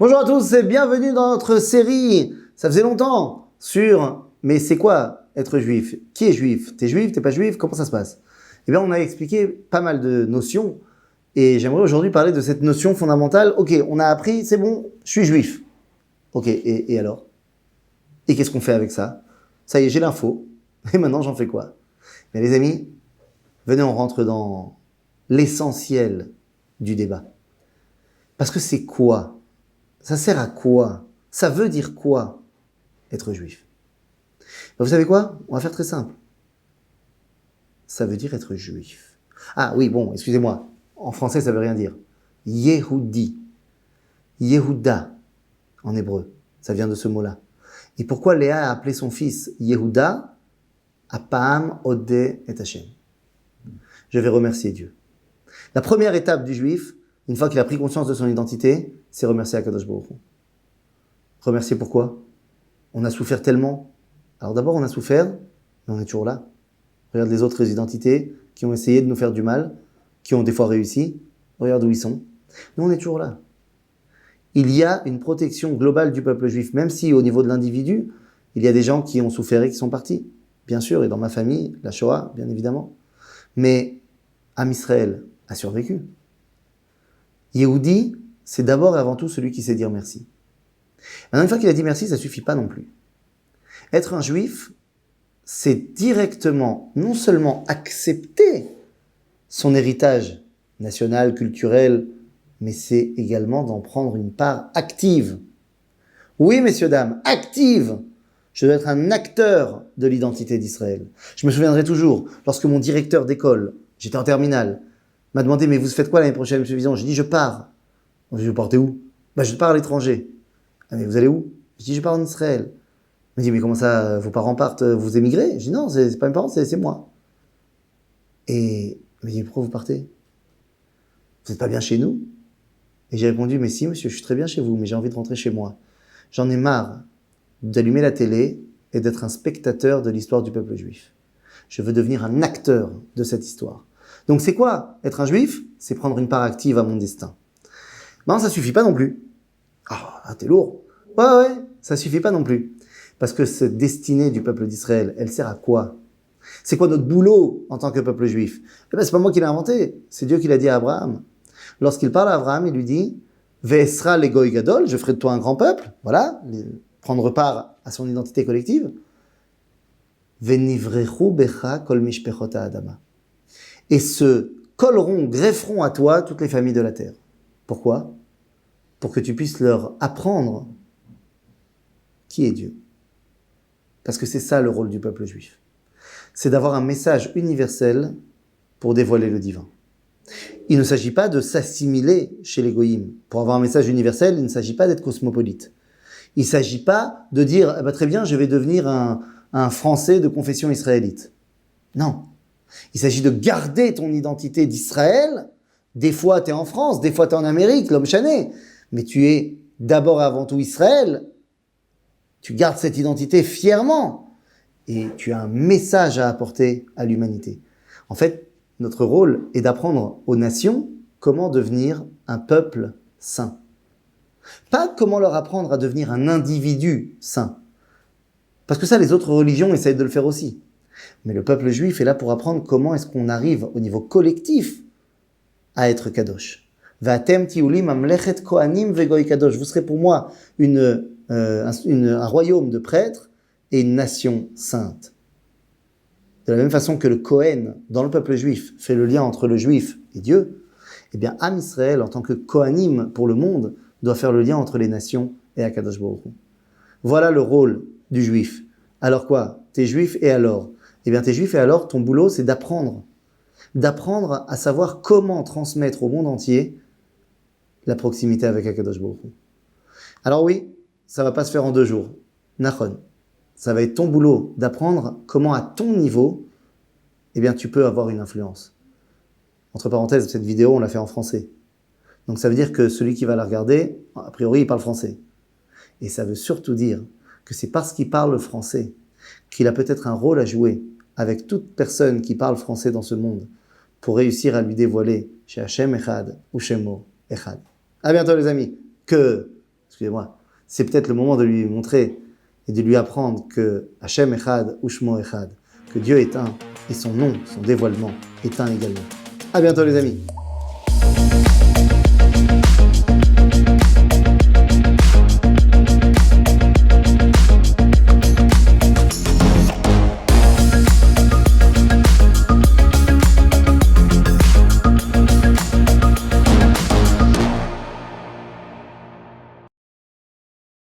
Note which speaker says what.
Speaker 1: Bonjour à tous et bienvenue dans notre série, ça faisait longtemps, sur « Mais c'est quoi être juif ?» Qui est juif? T'es juif? T'es pas juif? Comment ça se passe? Eh bien, on a expliqué pas mal de notions et j'aimerais aujourd'hui parler de cette notion fondamentale. Ok, on a appris, c'est bon, je suis juif. Ok, et alors? Et qu'est-ce qu'on fait avec ça? Ça y est, j'ai l'info. Et maintenant, j'en fais quoi? Mais les amis, venez, on rentre dans l'essentiel du débat. Parce que c'est quoi? Ça sert à quoi? Ça veut dire quoi, être juif? Ben, vous savez quoi? On va faire très simple. Ça veut dire être juif. Ah oui, bon, excusez-moi. En français, ça veut rien dire. Yehudi. Yehuda, en hébreu. Ça vient de ce mot-là. Et pourquoi Léa a appelé son fils Yehuda? Apam Odeh et Hashem. Je vais remercier Dieu. La première étape du juif, une fois qu'il a pris conscience de son identité, c'est remercier Akadosh Baruch Hu. Remercier pourquoi? On a souffert tellement. Alors d'abord, on a souffert, mais on est toujours là. Regarde les autres identités qui ont essayé de nous faire du mal, qui ont des fois réussi. Regarde où ils sont. Nous, on est toujours là. Il y a une protection globale du peuple juif, même si au niveau de l'individu, il y a des gens qui ont souffert et qui sont partis. Bien sûr, et dans ma famille, la Shoah, bien évidemment. Mais Am Israël a survécu. Yehudi, c'est d'abord et avant tout celui qui sait dire merci. Maintenant, une fois qu'il a dit merci, ça ne suffit pas non plus. Être un juif, c'est directement, non seulement accepter son héritage national, culturel, mais c'est également d'en prendre une part active. Oui, messieurs, dames, active! Je dois être un acteur de l'identité d'Israël. Je me souviendrai toujours, lorsque mon directeur d'école, j'étais en terminale, m'a demandé « Mais vous faites quoi l'année prochaine, monsieur Vizon ?» J'ai dit « Je pars. » On dit « Je partez où ?»« Je pars à l'étranger. » « Ah, mais vous allez où ?» Je dis « Je pars en Israël. » Il me dit « Mais comment ça, vos parents partent, vous émigrez ?» Je dis « Non, c'est pas mes parents, c'est moi. » Et il me dit « Pourquoi vous partez? Vous n'êtes pas bien chez nous ?» Et j'ai répondu « Mais si, monsieur, je suis très bien chez vous, mais j'ai envie de rentrer chez moi. J'en ai marre d'allumer la télé et d'être un spectateur de l'histoire du peuple juif. Je veux devenir un acteur de cette histoire. » Donc c'est quoi être un juif? C'est prendre une part active à mon destin. Ben, ça suffit pas non plus. Ah, t'es lourd. Ouais, ça suffit pas non plus. Parce que cette destinée du peuple d'Israël, elle sert à quoi? C'est quoi notre boulot en tant que peuple juif? Eh ben, c'est pas moi qui l'ai inventé. C'est Dieu qui l'a dit à Abraham. Lorsqu'il parle à Abraham, il lui dit « Ve'esra legoy gadol » je ferai de toi un grand peuple. Voilà, prendre part à son identité collective. « Ve'nivrechu becha kol mishpechot ha'adama » et se colleront, grefferont à toi toutes les familles de la terre. Pourquoi? Pour que tu puisses leur apprendre qui est Dieu. Parce que c'est ça le rôle du peuple juif. C'est d'avoir un message universel pour dévoiler le divin. Il ne s'agit pas de s'assimiler chez les goïms. Pour avoir un message universel, il ne s'agit pas d'être cosmopolite. Il ne s'agit pas de dire eh ben, « très bien, je vais devenir un Français de confession israélite ». Non. Il s'agit de garder ton identité d'Israël. Des fois, tu es en France, des fois, tu es en Amérique, l'homme chané. Mais tu es d'abord et avant tout Israël. Tu gardes cette identité fièrement. Et tu as un message à apporter à l'humanité. En fait, notre rôle est d'apprendre aux nations comment devenir un peuple saint. Pas comment leur apprendre à devenir un individu saint. Parce que ça, les autres religions essayent de le faire aussi. Mais le peuple juif est là pour apprendre comment est-ce qu'on arrive au niveau collectif à être kadosh. Va'atem tiulim amlechet kohanim vegoy kadosh. Vous serez pour moi un royaume de prêtres et une nation sainte. De la même façon que le Kohen, dans le peuple juif, fait le lien entre le juif et Dieu, eh bien, Am Israël, en tant que Kohanim pour le monde, doit faire le lien entre les nations et Akadosh Baruch Hu. Voilà le rôle du juif. Alors quoi? T'es juif et alors? Eh bien, t'es juif et alors, ton boulot, c'est d'apprendre. D'apprendre à savoir comment transmettre au monde entier la proximité avec Akadosh Baruch Hu. Alors oui, ça va pas se faire en 2 jours. Nachon. Ça va être ton boulot d'apprendre comment à ton niveau, eh bien, tu peux avoir une influence. Entre parenthèses, cette vidéo, on l'a fait en français. Donc ça veut dire que celui qui va la regarder, a priori, il parle français. Et ça veut surtout dire que c'est parce qu'il parle français qu'il a peut-être un rôle à jouer avec toute personne qui parle français dans ce monde pour réussir à lui dévoiler chez Hashem Echad ou Shemo Echad. À bientôt les amis. excusez-moi, c'est peut-être le moment de lui montrer et de lui apprendre que Hashem Echad, Ushmo Echad, que Dieu est un et son nom, son dévoilement est un également. À bientôt les amis.